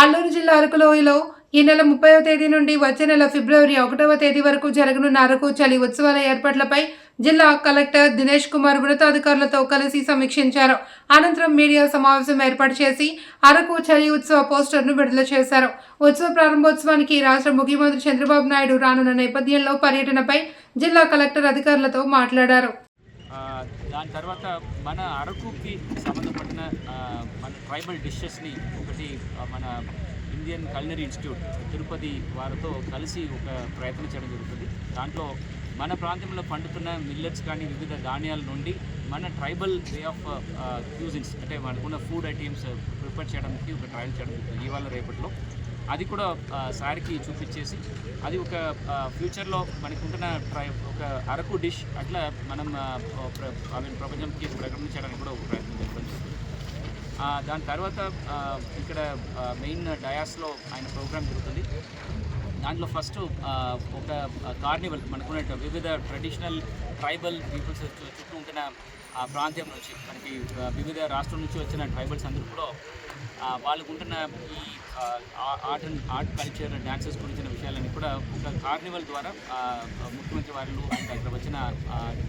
అల్లూరు జిల్లా అరకులోయలో ఈ నెల 30వ తేదీ నుండి వచ్చే నెల ఫిబ్రవరి 1వ తేదీ వరకు జరగనున్న అరకు చలి ఉత్సవాల ఏర్పాట్లపై జిల్లా కలెక్టర్ దినేష్ కుమార్ ఉన్నతాధికారులతో కలిసి సమీక్షించారు. అనంతరం మీడియా సమావేశం ఏర్పాటు చేసి అరకు చలి ఉత్సవ పోస్టర్ను విడుదల చేశారు. ఉత్సవ ప్రారంభోత్సవానికి రాష్ట్ర ముఖ్యమంత్రి చంద్రబాబు నాయుడు రానున్న నేపథ్యంలో పర్యటనపై జిల్లా కలెక్టర్ అధికారులతో మాట్లాడారు. దాని తర్వాత మన అరకుకి సంబంధపడిన మన ట్రైబల్ డిషెస్ని ఒకటి మన ఇండియన్ culinary ఇన్స్టిట్యూట్ తిరుపతి వారితో కలిసి ఒక ప్రయత్నం చేయడం జరుగుతుంది. దాంట్లో మన ప్రాంతంలో పండుతున్న మిల్లెట్స్ కానీ వివిధ ధాన్యాల నుండి మన ట్రైబల్ వే ఆఫ్ క్యూజిన్స్ అంటే మనకున్న ఫుడ్ ఐటమ్స్ ప్రిపేర్ చేయడానికి ఒక ట్రయల్ చేయడం జరుగుతుంది ఇవాళ రేపట్లో. అది కూడా సార్కి చూపించేసి అది ఒక ఫ్యూచర్లో మనకుంటున్న ఒక అరకు డిష్ అట్లా మనం ప్రపంచంకి ప్రకటించడానికి కూడా ఒక ప్రయత్నం జరుగుతుంది. దాని తర్వాత ఇక్కడ మెయిన్ డయాస్లో ఆయన ప్రోగ్రామ్ జరుగుతుంది. దాంట్లో ఫస్ట్ ఒక కార్నివల్ మనకున్న వివిధ ట్రెడిషనల్ ట్రైబల్ పీపుల్స్ చుట్టూ ఉంటున్న ఆ ప్రాంతం నుంచి మనకి వివిధ రాష్ట్రం నుంచి వచ్చిన ట్రైబల్స్ అందరూ కూడా వాళ్ళకు ఉంటున్న ఈ ఆర్ట్ కల్చర్ డ్యాన్సెస్ గురించిన విషయాలన్నీ కూడా ఒక కార్నివల్ ద్వారా ముఖ్యమంత్రి వారు అండ్ ఇక్కడ వచ్చిన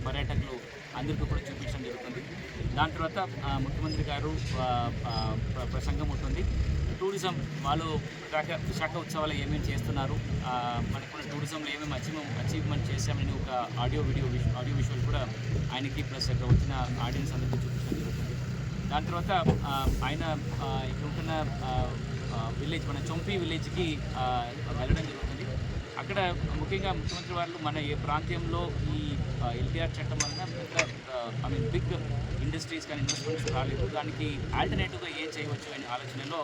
పర్యాటకులు అందరికీ కూడా చూపించడం జరుగుతుంది. దాని తర్వాత ముఖ్యమంత్రి గారు ప్రసంగం ఉంటుంది. టూరిజం వాళ్ళు విశాఖ ఉత్సవాలు ఏమేమి చేస్తున్నారు, మనకున్న టూరిజంలో ఏమేమి అచీవ్మెంట్ చేశామని ఒక ఆడియో విజువల్ కూడా ఆయనకి ప్లస్ ఇక్కడ వచ్చిన ఆడియన్స్ అందరికీ చూపించడం జరుగుతుంది. దాని తర్వాత ఆయన ఇక్కడ ఉంటున్న విలేజ్ మన చొంపి విలేజ్కి వెళ్ళడం జరుగుతుంది. అక్కడ ముఖ్యంగా ముఖ్యమంత్రి వాళ్ళు మన ఏ ప్రాంతంలో ఈ ఎల్టీఆర్ చట్టం వలన బిగ్ ఇండస్ట్రీస్ కానీ ఇన్వెస్ట్మెంట్స్ రాలేదు, దానికి ఆల్టర్నేటివ్గా ఏం చేయవచ్చు అనే ఆలోచనలో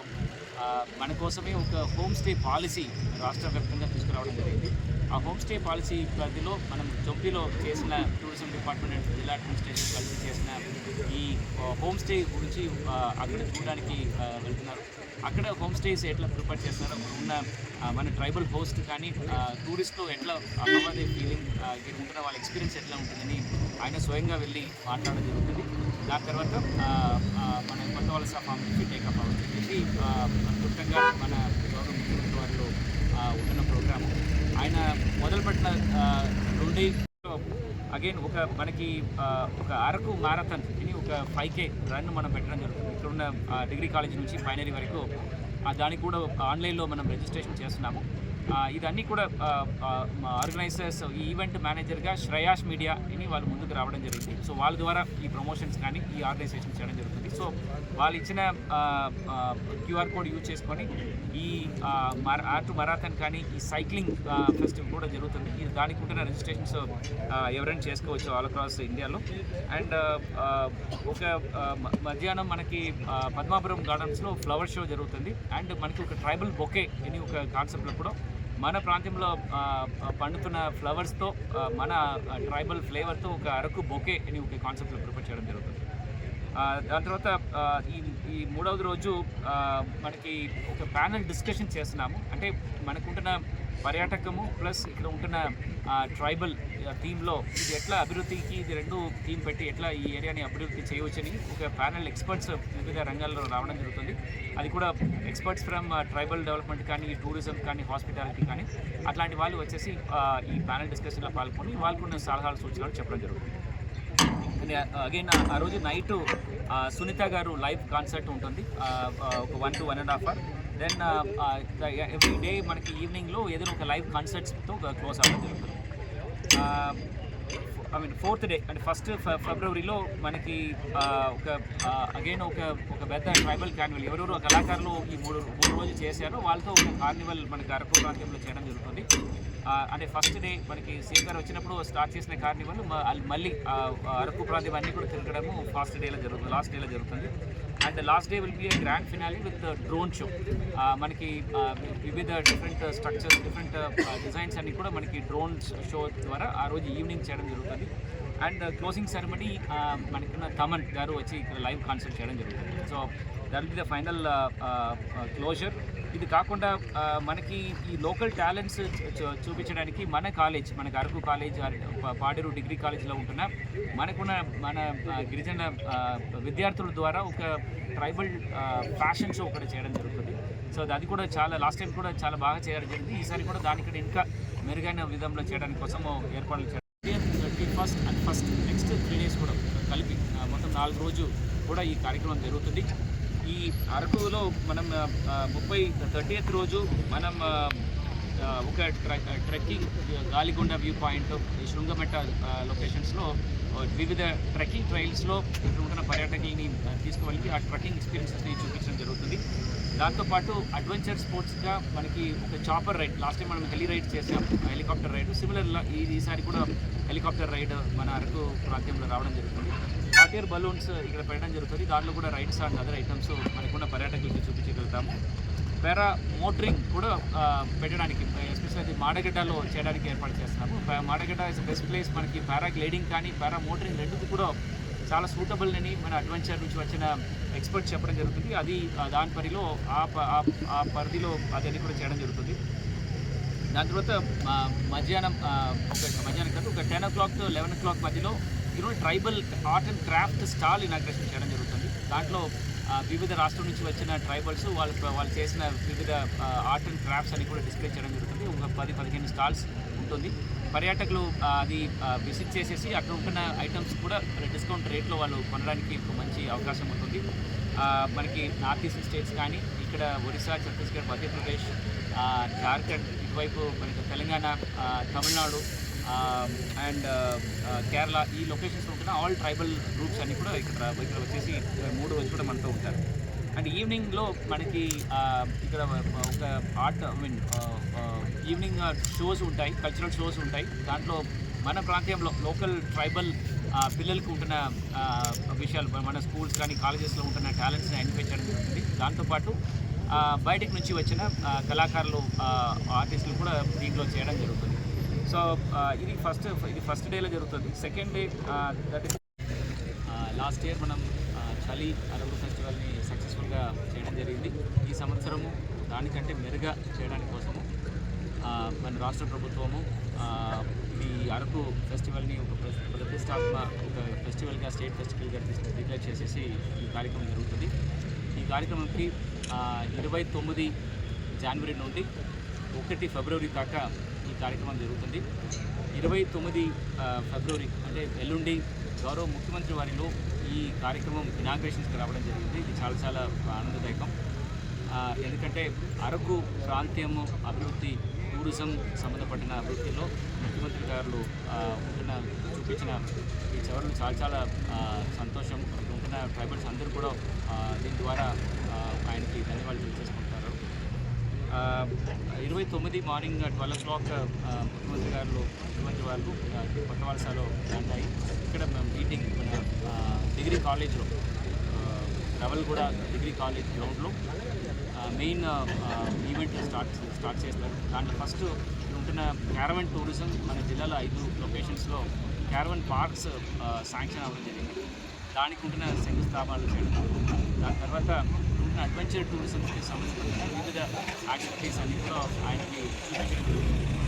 మన కోసమే ఒక హోమ్ స్టే పాలసీ రాష్ట్ర వ్యాప్తంగా తీసుకురావడం జరిగింది. ఆ హోమ్ స్టే పాలసీ పరిధిలో మనం చొంపిలో చేసిన టూరిజం డిపార్ట్మెంట్ జిల్లా అడ్మినిస్ట్రేషన్ కలిసి చేసిన ఈ హోమ్ స్టే గురించి అక్కడ చూడడానికి వెళ్తున్నారు. అక్కడ హోమ్ స్టేస్ ఎట్లా ప్రిపేర్ చేస్తున్నారో ఉన్న మన ట్రైబల్ హోస్ట్ కానీ టూరిస్ట్లో ఎట్లా అమ్మవారి ఫీలింగ్ ఇక్కడ ఉంటున్న వాళ్ళ ఎక్స్పీరియన్స్ ఎట్లా ఉంటుందని ఆయన స్వయంగా వెళ్ళి మాట్లాడడం జరుగుతుంది. దాని తర్వాత మన కొత్త వలస ఫామ్ నుంచి టేకప్ అవుతుంది. క్లుప్తంగా మన గౌరవ ముఖ్యమంత్రి వారిలో ఉంటున్న ప్రోగ్రాము ఆయన మొదలుపెట్టిన నుండి అగైన్ మనకి ఒక అరకు మారథాన్ అని ఒక 5K రన్ మనం పెట్టడం జరుగుతుంది. ఇక్కడ ఉన్న డిగ్రీ కాలేజ్ నుంచి ఫైనరీ వరకు దానికి కూడా ఆన్లైన్లో మనం రిజిస్ట్రేషన్ చేస్తున్నాము. ఇదన్నీ కూడా ఆర్గనైజర్స్ ఈ ఈవెంట్ మేనేజర్గా శ్రేయాస్ మీడియా అని వాళ్ళు ముందుకు రావడం జరిగింది. సో వాళ్ళ ద్వారా ఈ ప్రమోషన్స్ కానీ ఈ ఆర్గనైజేషన్ చేయడం జరుగుతుంది. సో వాళ్ళు ఇచ్చిన QR కోడ్ యూజ్ చేసుకొని ఈ ఆర్ట్ మరాథాన్ కానీ ఈ సైక్లింగ్ ఫెస్టివల్ కూడా జరుగుతుంది. దానికి ఉంటున్న రిజిస్ట్రేషన్స్ ఎవరైనా చేసుకోవచ్చు ఆల్ అక్రాస్ ఇండియాలో. అండ్ ఒక మధ్యాహ్నం మనకి పద్మాపురం గార్డెన్స్లో ఫ్లవర్ షో జరుగుతుంది. అండ్ మనకి ఒక ట్రైబల్ బొకే అని ఒక కాన్సెప్ట్లో కూడా మన ప్రాంతంలో పండుతున్న ఫ్లవర్స్తో మన ట్రైబల్ ఫ్లేవర్తో ఒక అరకు బొకే అని ఒక కాన్సెప్ట్లో ప్రిపేర్ చేయడం జరుగుతుంది. దాని తర్వాత ఈ మూడవది రోజు మనకి ఒక ప్యానల్ డిస్కషన్ చేస్తున్నాము. అంటే మనకుంటున్న పర్యాటకము ప్లస్ ఇక్కడ ఉంటున్న ట్రైబల్ థీమ్లో ఇది ఎట్లా అభివృద్ధికి ఇది రెండు థీమ్ పెట్టి ఎట్లా ఈ ఏరియాని అభివృద్ధి చేయవచ్చని ఒక ప్యానల్ ఎక్స్పర్ట్స్ వివిధ రంగాల్లో రావడం జరుగుతుంది. అది కూడా ఎక్స్పర్ట్స్ ఫ్రమ్ ట్రైబల్ డెవలప్మెంట్ కానీ టూరిజం కానీ హాస్పిటాలిటీ కానీ అట్లాంటి వాళ్ళు వచ్చేసి ఈ ప్యానల్ డిస్కషన్లో పాల్గొని వాళ్ళకున్న సలహాలు సూచనలు చెప్పడం జరుగుతుంది. అగైన్ ఆ రోజు నైట్ సునీత గారు లైవ్ కాన్సర్ట్ ఉంటుంది ఒక 1 to 1.5 hours. Then every day మనకి ఈవినింగ్లో ఏదైనా ఒక లైవ్ కాన్సర్ట్స్తో క్లోజ్ అవ్వడం జరుగుతుంది. 4th డే అంటే 1st ఫిబ్రవరిలో మనకి అగైన్ ఒక పెద్ద ట్రైబల్ కార్నివల్ ఎవరెవరు కళాకారులు ఈ మూడు రోజులు చేశారో వాళ్ళతో ఒక కార్నివల్ మనకి అరకు ప్రాంతంలో చేయడం జరుగుతుంది. అంటే ఫస్ట్ డే మనకి సీఎం గారు వచ్చినప్పుడు స్టార్ట్ చేసిన కార్నివల్ మళ్ళీ అరకు ప్రాంతం అన్నీ కూడా తిరగడము లాస్ట్ డేలో జరుగుతుంది. And last day will be A grand finale with drone show. మనకి వివిధ డిఫరెంట్ స్ట్రక్చర్స్ డిఫరెంట్ డిజైన్స్ అన్నీ కూడా మనకి డ్రోన్ షో ద్వారా ఆ రోజు ఈవినింగ్ చేయడం జరుగుతుంది. అండ్ క్లోజింగ్ సెరమనీ మనకున్న తమన్ గారు వచ్చి ఇక్కడ లైవ్ కాన్సర్ట్ చేయడం జరుగుతుంది. So that will be the final closure. ఇది కాకుండా మనకి ఈ లోకల్ టాలెంట్స్ చూపించడానికి మనకి అరకు కాలేజ్ పాడేరు డిగ్రీ కాలేజ్లో ఉంటున్న మన గిరిజన విద్యార్థుల ద్వారా ఒక ట్రైబల్ ఫ్యాషన్ షో ఒకటి చేయడం జరుగుతుంది. సో అది కూడా చాలా లాస్ట్ టైం కూడా చాలా బాగా చేయడం జరిగింది. ఈసారి కూడా దానికంటే ఇంకా మెరుగైన విధంలో చేయడానికి కోసము ఏర్పాట్లు చేయడం. 31st and 1st next 3 days కూడా కలిపి మొత్తం 4 రోజు కూడా ఈ కార్యక్రమం జరుగుతుంది. ఈ అరకులో మనం 30th రోజు మనం ఒక ట్రెక్కింగ్ గాలికొండ వ్యూ పాయింట్, ఈ శృంగమెట్ట లొకేషన్స్లో వివిధ ట్రెక్కింగ్ ట్రైల్స్లో ఇక్కడ ఉంటున్న పర్యాటకుల్ని తీసుకువెళ్ళి ఆ ట్రెక్కింగ్ ఎక్స్పీరియన్సెస్ని చూపించడం జరుగుతుంది. దాంతోపాటు అడ్వెంచర్ స్పోర్ట్స్గా మనకి ఒక చాపర్ రైడ్, లాస్ట్ టైం మనం హెలి రైడ్ చేసాం, హెలికాప్టర్ రైడ్, సిమిలర్గా ఈసారి కూడా హెలికాప్టర్ రైడ్ మన అరకు ప్రాంతంలో రావడం జరుగుతుంది. హాట్ ఎయిర్ బలూన్స్ ఇక్కడ పెట్టడం జరుగుతుంది. దాంట్లో కూడా రైడ్స్ అండ్ అదర్ ఐటమ్స్ మనకున్న పర్యాటకులకి చూపించగలుగుతాము. పారా మోటరింగ్ కూడా పెట్టడానికి ఎస్పెషల్లీ అది మాడగడ్డలో చేయడానికి ఏర్పాటు చేస్తున్నాము. మాడగడ్డ ఇస్ బెస్ట్ ప్లేస్ మనకి పారా గ్లైడింగ్ కానీ పారా మోటరింగ్ రెండుకి కూడా చాలా సూటబుల్ అని మన అడ్వెంచర్ నుంచి వచ్చిన ఎక్స్పర్ట్స్ చెప్పడం జరుగుతుంది. అది దాని పరిధిలో ఆ పరిధిలో అదని కూడా చేయడం జరుగుతుంది. దాని తర్వాత మధ్యాహ్నం కాదు, ఒక 10 o'clock to 11 o'clock మధ్యలో ఈరోజు tribal art and craft stall inauguration చేయడం జరుగుతుంది. దాంట్లో వివిధ రాష్ట్రం నుంచి వచ్చిన ట్రైబల్స్ వాళ్ళు చేసిన వివిధ ఆర్ట్ అండ్ క్రాఫ్ట్స్ అని కూడా డిస్ప్లే చేయడం జరుగుతుంది. ఒక 10-15 స్టాల్స్ ఉంటుంది. పర్యాటకులు అది విజిట్ చేసేసి అక్కడ ఉంటున్న ఐటమ్స్ కూడా డిస్కౌంట్ రేట్లో వాళ్ళు కొనడానికి ఒక మంచి అవకాశం ఉంటుంది. మనకి నార్త్ ఈస్ట్ స్టేట్స్ కానీ ఇక్కడ ఒరిస్సా, ఛత్తీస్గఢ్, మధ్యప్రదేశ్, జార్ఖండ్, ఇటువైపు మనకి తెలంగాణ, తమిళనాడు అండ్ కేరళ, ఈ లొకేషన్స్లో ఉంటున్న ఆల్ ట్రైబల్ గ్రూప్స్ అన్నీ కూడా ఇక్కడ వచ్చేసి 3 రోజు కూడా మనతో ఉంటారు. అండ్ ఈవినింగ్లో మనకి ఇక్కడ ఒక ఆర్ట్ ఈవినింగ్ షోస్ ఉంటాయి, కల్చరల్ షోస్ ఉంటాయి. దాంట్లో మన ప్రాంతంలో లోకల్ ట్రైబల్ పిల్లలకు ఉంటున్న విషయాలు, మన స్కూల్స్ కానీ కాలేజెస్లో ఉంటున్న టాలెంట్స్ని ఐడెంటిఫై చేయడం జరుగుతుంది. దాంతోపాటు బయటకు నుంచి వచ్చిన కళాకారులు, ఆర్టిస్టులు కూడా దీంట్లో చేయడం జరుగుతుంది. సో ఇది ఫస్ట్ డేలో జరుగుతుంది. Second day that is last year మనం చలి అరకు ఫెస్టివల్ని సక్సెస్ఫుల్గా చేయడం జరిగింది. ఈ సంవత్సరము దానికంటే మెరుగ్గా చేయడానికి కోసము మన రాష్ట్ర ప్రభుత్వము ఈ అరకు ఫెస్టివల్ని ఒక ఫెస్టివల్గా స్టేట్ ఫెస్టివల్గా డిక్లేర్ చేసేసి ఈ కార్యక్రమం జరుగుతుంది. ఈ కార్యక్రమంకి 29 జనవరి నుండి 1 ఫిబ్రవరి దాకా ఈ కార్యక్రమం జరుగుతుంది. 29 ఫిబ్రవరి అంటే ఎల్లుండి గౌరవ ముఖ్యమంత్రి వారిలో ఈ కార్యక్రమం ఇనాగ్రేషన్స్కి రావడం జరిగింది. ఇది చాలా ఆనందదాయకం. ఎందుకంటే అరకు ప్రాంతీయము అభివృద్ధి, టూరిజం సంబంధపడిన అభివృద్ధిలో ముఖ్యమంత్రి గారు చూపించిన ఈ చవరలు చాలా సంతోషం. ఉంటున్న ట్రైబల్స్ అందరూ కూడా దీని ద్వారా ఆయనకి ధన్యవాదాలు తెలియజేసుకుంటారు. 29 మార్నింగ్ 12 o'clock ముఖ్యమంత్రి వారు కొత్తవలసలో ల్యాండ్ అయ్యి ఇక్కడ మీటింగ్ మన డిగ్రీ కాలేజ్లో రవల్గూడ డిగ్రీ కాలేజ్ గ్రౌండ్లో మెయిన్ ఈవెంట్ స్టార్ట్ చేస్తారు. దాంట్లో ఫస్ట్ ఉంటున్న క్యారవన్ టూరిజం మన జిల్లాలో 5 లొకేషన్స్లో క్యారవన్ పార్క్స్ శాంక్షన్ అవ్వడం జరిగింది. దానికి ఉంటున్న శంకుస్థాపనలు చేయడం. దాని తర్వాత ఉంటున్న అడ్వెంచర్ టూరిజంకి సంబంధించిన వివిధ యాక్టివిటీస్ అన్ని కూడా ఆయనకి చూపించడం జరుగుతుంది.